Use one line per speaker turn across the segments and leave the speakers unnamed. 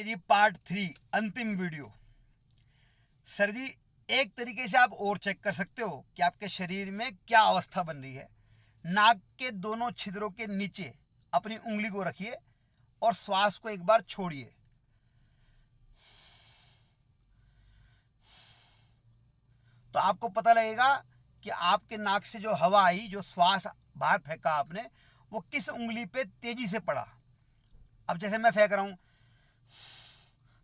ये जी पार्ट 3 अंतिम video. Sir जी, एक तरीके से आप और चेक कर सकते हो कि आपके शरीर में क्या अवस्था बन रही है। नाक के दोनों छिद्रों के नीचे अपनी उंगली को रखिए और श्वास को एक बार छोड़िए। तो आपको पता लगेगा कि आपके नाक से जो हवा आई, जो श्वास बाहर फेंका आपने, वो किस उंगली पे तेजी से पड़ा। अब जैसे मैं फेंक रहा हूं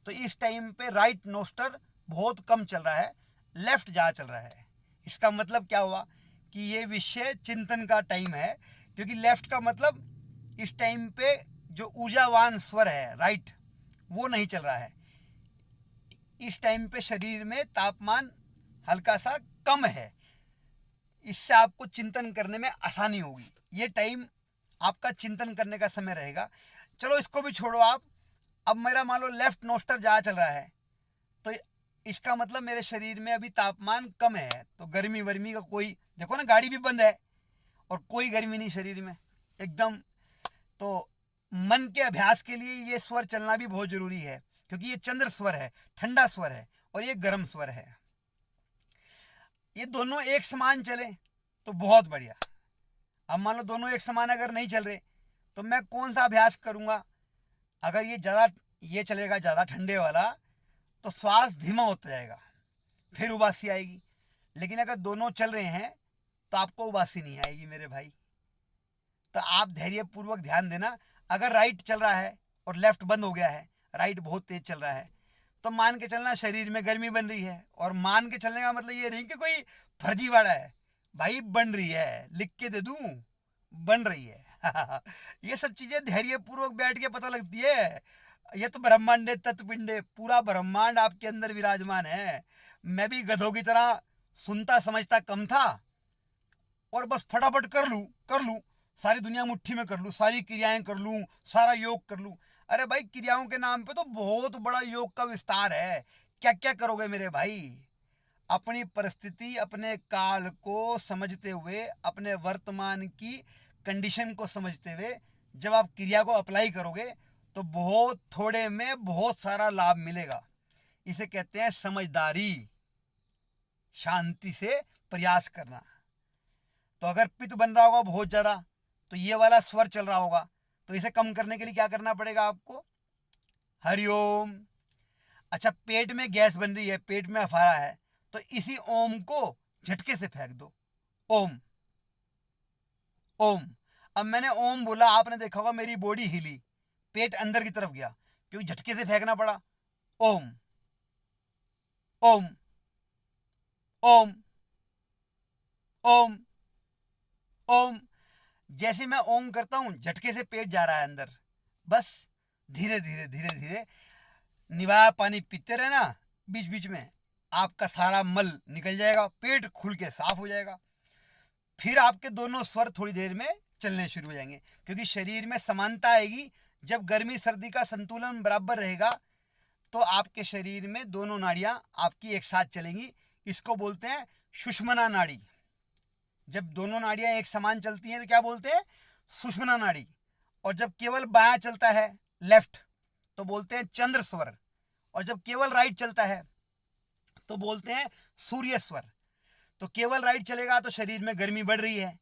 तो इस टाइम पे राइट नोस्टर बहुत कम चल रहा है, लेफ्ट ज़्यादा चल रहा है। इसका मतलब क्या हुआ कि ये विषय चिंतन का टाइम है, क्योंकि लेफ्ट का मतलब इस टाइम पे जो ऊर्जावान स्वर है राइट, वो नहीं चल रहा है। इस टाइम पे शरीर में तापमान हल्का सा कम है, इससे आपको चिंतन करने में आसानी होगी। ये टाइम आपका चिंतन करने का समय रहेगा। चलो इसको भी छोड़ो आप। अब मेरा मान लो लेफ्ट नोस्टर ज़्यादा चल रहा है, तो इसका मतलब मेरे शरीर में अभी तापमान कम है, तो गर्मी वर्मी का कोई, देखो ना गाड़ी भी बंद है और कोई गर्मी नहीं शरीर में एकदम। तो मन के अभ्यास के लिए ये स्वर चलना भी बहुत जरूरी है, क्योंकि ये चंद्र स्वर है, ठंडा स्वर है, और ये गर्म स्वर है। ये दोनों एक समान चले तो बहुत बढ़िया। अब मान लो दोनों एक समान अगर नहीं चल रहे तो मैं कौन सा अभ्यास करूँगा। अगर ये ज़्यादा ये चलेगा ज़्यादा ठंडे वाला, तो श्वास धीमा होता जाएगा, फिर उबासी आएगी। लेकिन अगर दोनों चल रहे हैं तो आपको उबासी नहीं आएगी मेरे भाई। तो आप धैर्यपूर्वक ध्यान देना। अगर राइट चल रहा है और लेफ्ट बंद हो गया है, राइट बहुत तेज चल रहा है, तो मान के चलना शरीर में गर्मी बन रही है। और मान के चलने का मतलब ये नहीं कि कोई फर्जीवाड़ा है भाई, बन रही है, लिख के दे दूं, बन रही है। ये सब चीजें धैर्यपूर्वक बैठ के पता लगती है। ये तो ब्रह्मांडे तत्पिंडे, पूरा ब्रह्मांड आपके अंदर विराजमान है। मैं भी गधों की तरह सुनता समझता कम था, और बस फटाफट कर लूं, सारी दुनिया मुट्ठी में कर लूं, सारी क्रियाएं कर लूं, सारा योग कर लूं। अरे भाई, क्रियाओं के नाम पे तो बहुत बड़ा योग का विस्तार है। क्या क्या करोगे मेरे भाई। अपनी परिस्थिति, अपने काल को समझते हुए, अपने वर्तमान की कंडीशन को समझते हुए जब आप क्रिया को अप्लाई करोगे तो बहुत थोड़े में बहुत सारा लाभ मिलेगा। इसे कहते हैं समझदारी, शांति से प्रयास करना। तो अगर पित्त बन रहा होगा बहुत ज़्यादा, तो ये वाला स्वर चल रहा होगा, तो इसे कम करने के लिए क्या करना पड़ेगा आपको। हरिओम। अच्छा, पेट में गैस बन रही है, पेट में अफारा है, तो इसी ओम को झटके से फेंक दो। ओम ओम। अब मैंने ओम बोला, आपने देखा होगा मेरी बॉडी हिली, पेट अंदर की तरफ गया, क्योंकि झटके से फेंकना पड़ा। ओम ओम ओम ओम ओम। जैसे मैं ओम करता हूं, झटके से पेट जा रहा है अंदर। बस धीरे धीरे धीरे धीरे निवाया पानी पीते रहना, बीच बीच में आपका सारा मल निकल जाएगा, पेट खुल के साफ हो जाएगा। फिर आपके दोनों स्वर थोड़ी देर में चलने शुरू हो जाएंगे, क्योंकि शरीर में समानता आएगी। जब गर्मी सर्दी का संतुलन बराबर रहेगा तो आपके शरीर में दोनों नाड़ियां आपकी एक साथ चलेंगी। इसको बोलते हैं सुषुम्ना नाड़ी। जब दोनों नाड़ियां एक समान चलती हैं तो क्या बोलते हैं, सुषुम्ना नाड़ी। और जब केवल बायां चलता है लेफ्ट, तो बोलते हैं चंद्र स्वर। और जब केवल राइट चलता है तो बोलते हैं सूर्य स्वर। तो केवल राइट चलेगा तो शरीर में गर्मी बढ़ रही है,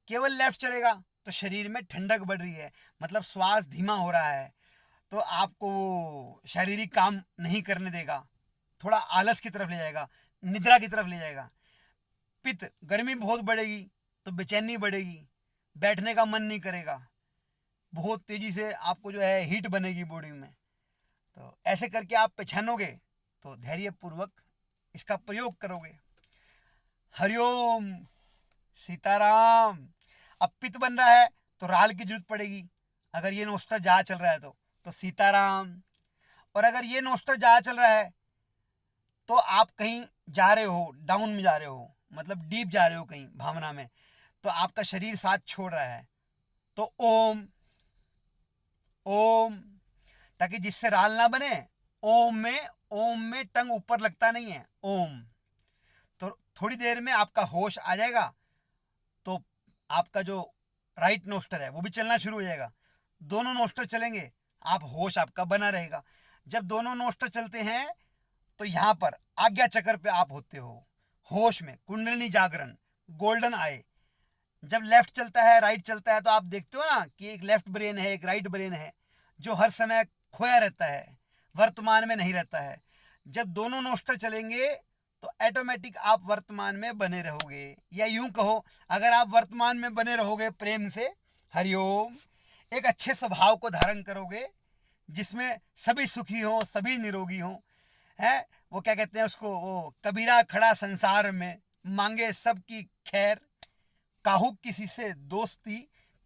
केवल लेफ्ट चलेगा तो शरीर में ठंडक बढ़ रही है, मतलब श्वास धीमा हो रहा है। तो आपको वो शारीरिक काम नहीं करने देगा, थोड़ा आलस की तरफ ले जाएगा, निद्रा की तरफ ले जाएगा। पित्त, गर्मी बहुत बढ़ेगी तो बेचैनी बढ़ेगी, बैठने का मन नहीं करेगा, बहुत तेजी से आपको जो है हीट बनेगी बॉडी में। तो ऐसे करके आप पहचानोगे तो धैर्यपूर्वक इसका प्रयोग करोगे। हरिओम, सीताराम। अब पित्त बन रहा है तो राल की जरूरत पड़ेगी, अगर ये नोस्टर ज़्यादा चल रहा है तो सीताराम। और अगर ये नोस्टर ज़्यादा चल रहा है तो आप कहीं जा रहे हो, डाउन में जा रहे हो, मतलब डीप जा रहे हो कहीं भावना में, तो आपका शरीर साथ छोड़ रहा है, तो ओम ओम, ताकि जिससे राल ना बने। ओम में टंग ऊपर लगता नहीं है, ओम। तो थोड़ी देर में आपका होश आ जाएगा, तो आपका जो राइट नोस्टर है वो भी चलना शुरू हो जाएगा। दोनों नोस्टर चलेंगे, आप होश आपका बना रहेगा। जब दोनों नोस्टर चलते हैं तो यहाँ पर आज्ञा चक्र पे आप होते हो, होश में, कुंडलिनी जागरण, गोल्डन आए। जब लेफ्ट चलता है, राइट चलता है, तो आप देखते हो ना कि एक लेफ्ट ब्रेन है, एक राइट ब्रेन है, जो हर समय खोया रहता है, वर्तमान में नहीं रहता है। जब दोनों नोस्टर चलेंगे तो ऑटोमेटिक आप वर्तमान में बने रहोगे, या यूं कहो, अगर आप वर्तमान में बने रहोगे प्रेम से, हरिओम, एक अच्छे स्वभाव को धारण करोगे जिसमें सभी सुखी हो, सभी निरोगी हो, है वो क्या कहते हैं उसको, वो कबीरा खड़ा संसार में, मांगे सबकी खैर, काहुक किसी से दोस्ती,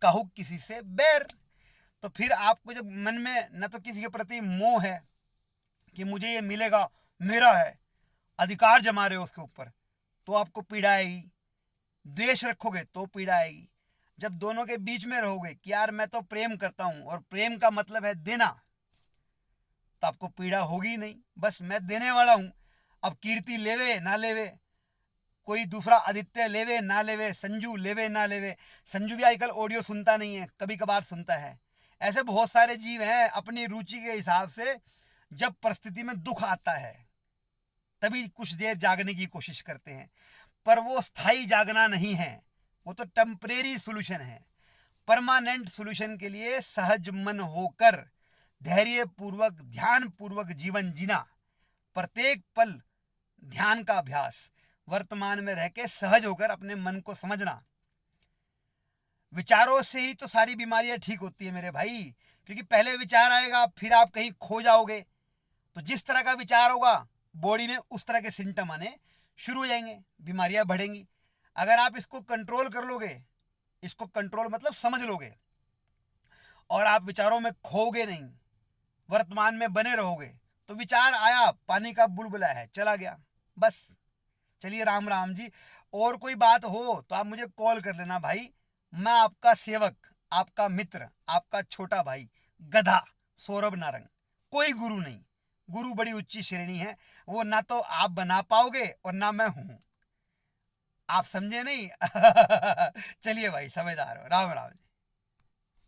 काहुक किसी से बैर। तो फिर आपको जब मन में न तो किसी के प्रति मोह है कि मुझे ये मिलेगा, मेरा है, अधिकार जमा रहे हो उसके ऊपर, तो आपको पीड़ा आएगी। द्वेष रखोगे तो पीड़ा आएगी। जब दोनों के बीच में रहोगे कि यार मैं तो प्रेम करता हूं और प्रेम का मतलब है देना, तो आपको पीड़ा होगी नहीं, बस मैं देने वाला हूं। अब कीर्ति लेवे ना लेवे, कोई दूसरा आदित्य लेवे ना लेवे, संजू लेवे ना लेवे, संजू भी आजकल ऑडियो सुनता नहीं है, कभी कभार सुनता है। ऐसे बहुत सारे जीव हैं, अपनी रुचि के हिसाब से जब परिस्थिति में दुख आता है तभी कुछ देर जागने की कोशिश करते हैं, पर वो स्थायी जागना नहीं है, वो तो टेम्परेरी सोल्यूशन है। परमानेंट सोल्यूशन के लिए सहज मन होकर धैर्य पूर्वक, ध्यान पूर्वक जीवन जीना, प्रत्येक पल ध्यान का अभ्यास, वर्तमान में रह के सहज होकर अपने मन को समझना। विचारों से ही तो सारी बीमारियां ठीक होती है मेरे भाई, क्योंकि पहले विचार आएगा, फिर आप कहीं खो जाओगे, तो जिस तरह का विचार होगा बॉडी में उस तरह के सिम्टम आने शुरू हो जाएंगे, बीमारियां बढ़ेंगी। अगर आप इसको कंट्रोल कर लोगे, इसको कंट्रोल मतलब समझ लोगे, और आप विचारों में खोगे नहीं, वर्तमान में बने रहोगे, तो विचार आया, पानी का बुलबुला है, चला गया, बस। चलिए राम राम जी। और कोई बात हो तो आप मुझे कॉल कर लेना भाई, मैं आपका सेवक, आपका मित्र, आपका छोटा भाई गधा सौरभ नारंग, कोई गुरु नहीं। गुरु बड़ी उच्ची श्रेणी है, वो ना तो आप बना पाओगे और ना मैं हूं, आप समझे नहीं। चलिए भाई, समझदार हो, राम राम जी।